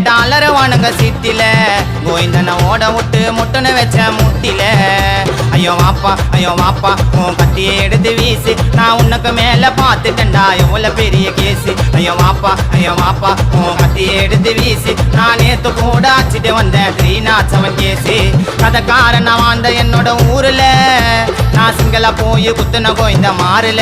dollar வானுங்க சீட்டில கோவிந்தனை ஓட விட்டு முட்டுன்னு வச்ச முட்டில ஐயோ வாப்பா உன் கத்தியை எடுத்து வீசு நான் உனக்கு மேல பார்த்துட்டேன்டா எவ்வளவு பெரிய கேசு ஐயோ வாப்பா உன் கத்தியை எடுத்து வீசு நான் நேத்து கூட ஆச்சிட்டு வந்தேன் 307 கேசு கதைக்காரன் நான் வாழ்ந்த என்னோட ஊர்ல நான் சிங்கள போய் குத்துன கோவிந்த மாறல